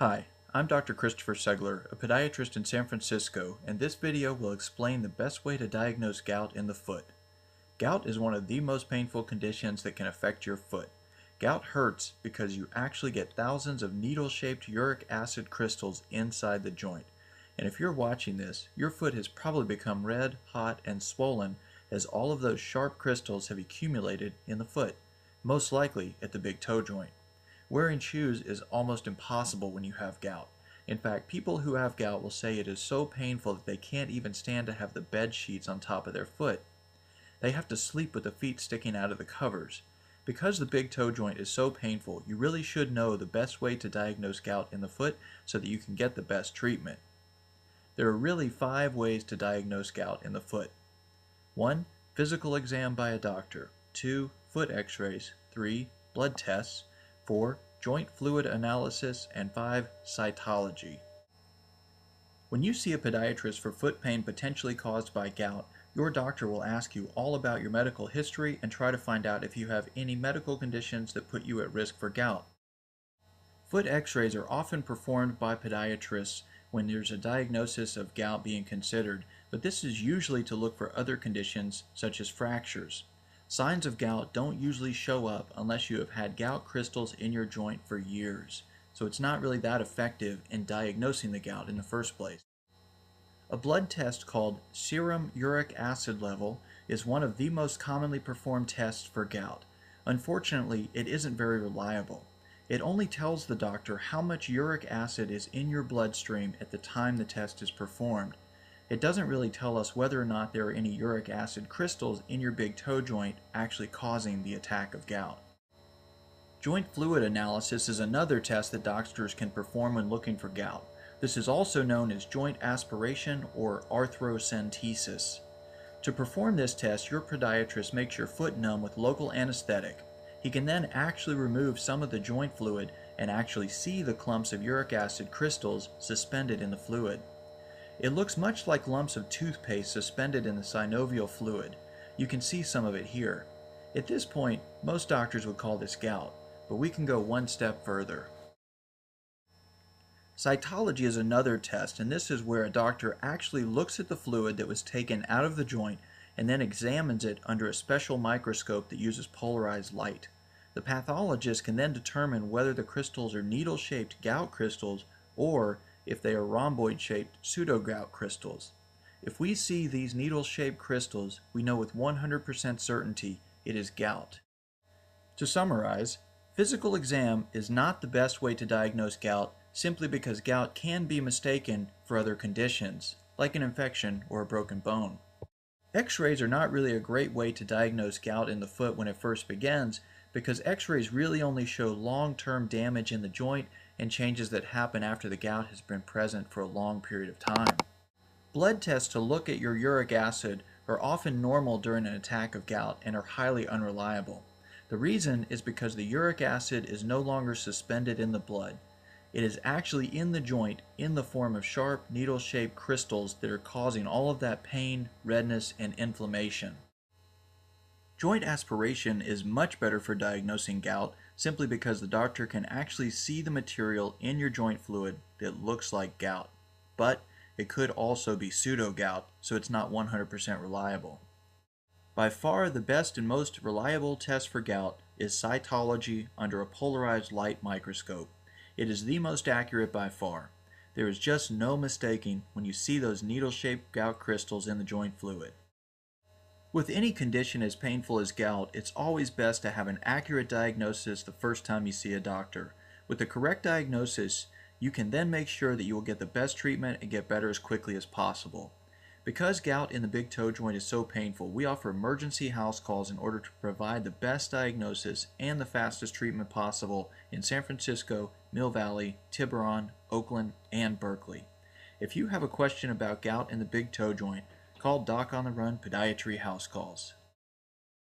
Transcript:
Hi, I'm Dr. Christopher Segler, a podiatrist in San Francisco, and this video will explain the best way to diagnose gout in the foot. Gout is one of the most painful conditions that can affect your foot. Gout hurts because you actually get thousands of needle-shaped uric acid crystals inside the joint. And if you're watching this, your foot has probably become red, hot, and swollen as all of those sharp crystals have accumulated in the foot, most likely at the big toe joint. Wearing shoes is almost impossible when you have gout. In fact, people who have gout will say it is so painful that they can't even stand to have the bed sheets on top of their foot. They have to sleep with the feet sticking out of the covers. Because the big toe joint is so painful, you really should know the best way to diagnose gout in the foot so that you can get the best treatment. There are really 5 ways to diagnose gout in the foot. 1. Physical exam by a doctor. 2. Foot x-rays. 3. Blood tests. 4. Joint fluid analysis. And 5. Cytology. When you see a podiatrist for foot pain potentially caused by gout, your doctor will ask you all about your medical history and try to find out if you have any medical conditions that put you at risk for gout. Foot x-rays are often performed by podiatrists when there's a diagnosis of gout being considered, but this is usually to look for other conditions such as fractures. Signs of gout don't usually show up unless you have had gout crystals in your joint for years, so it's not really that effective in diagnosing the gout in the first place. A blood test called serum uric acid level is one of the most commonly performed tests for gout. Unfortunately, it isn't very reliable. It only tells the doctor how much uric acid is in your bloodstream at the time the test is performed. It doesn't really tell us whether or not there are any uric acid crystals in your big toe joint actually causing the attack of gout. Joint fluid analysis is another test that doctors can perform when looking for gout. This is also known as joint aspiration or arthrocentesis. To perform this test, your podiatrist makes your foot numb with local anesthetic. He can then actually remove some of the joint fluid and actually see the clumps of uric acid crystals suspended in the fluid. It looks much like lumps of toothpaste suspended in the synovial fluid. You can see some of it here. At this point, most doctors would call this gout, but we can go one step further. Cytology is another test, and this is where a doctor actually looks at the fluid that was taken out of the joint and then examines it under a special microscope that uses polarized light. The pathologist can then determine whether the crystals are needle-shaped gout crystals or if they are rhomboid-shaped pseudogout crystals. If we see these needle-shaped crystals, we know with 100% certainty it is gout. To summarize, physical exam is not the best way to diagnose gout simply because gout can be mistaken for other conditions, like an infection or a broken bone. X-rays are not really a great way to diagnose gout in the foot when it first begins because X-rays really only show long-term damage in the joint and changes that happen after the gout has been present for a long period of time. Blood tests to look at your uric acid are often normal during an attack of gout and are highly unreliable. The reason is because the uric acid is no longer suspended in the blood. It is actually in the joint in the form of sharp needle-shaped crystals that are causing all of that pain, redness, and inflammation. Joint aspiration is much better for diagnosing gout simply because the doctor can actually see the material in your joint fluid that looks like gout. But it could also be pseudo-gout, so it's not 100% reliable. By far the best and most reliable test for gout is cytology under a polarized light microscope. It is the most accurate by far. There is just no mistaking when you see those needle-shaped gout crystals in the joint fluid. With any condition as painful as gout, it's always best to have an accurate diagnosis the first time you see a doctor. With the correct diagnosis, you can then make sure that you will get the best treatment and get better as quickly as possible. Because gout in the big toe joint is so painful, we offer emergency house calls in order to provide the best diagnosis and the fastest treatment possible in San Francisco, Mill Valley, Tiburon, Oakland, and Berkeley. If you have a question about gout in the big toe joint, call Doc on the Run Podiatry House Calls.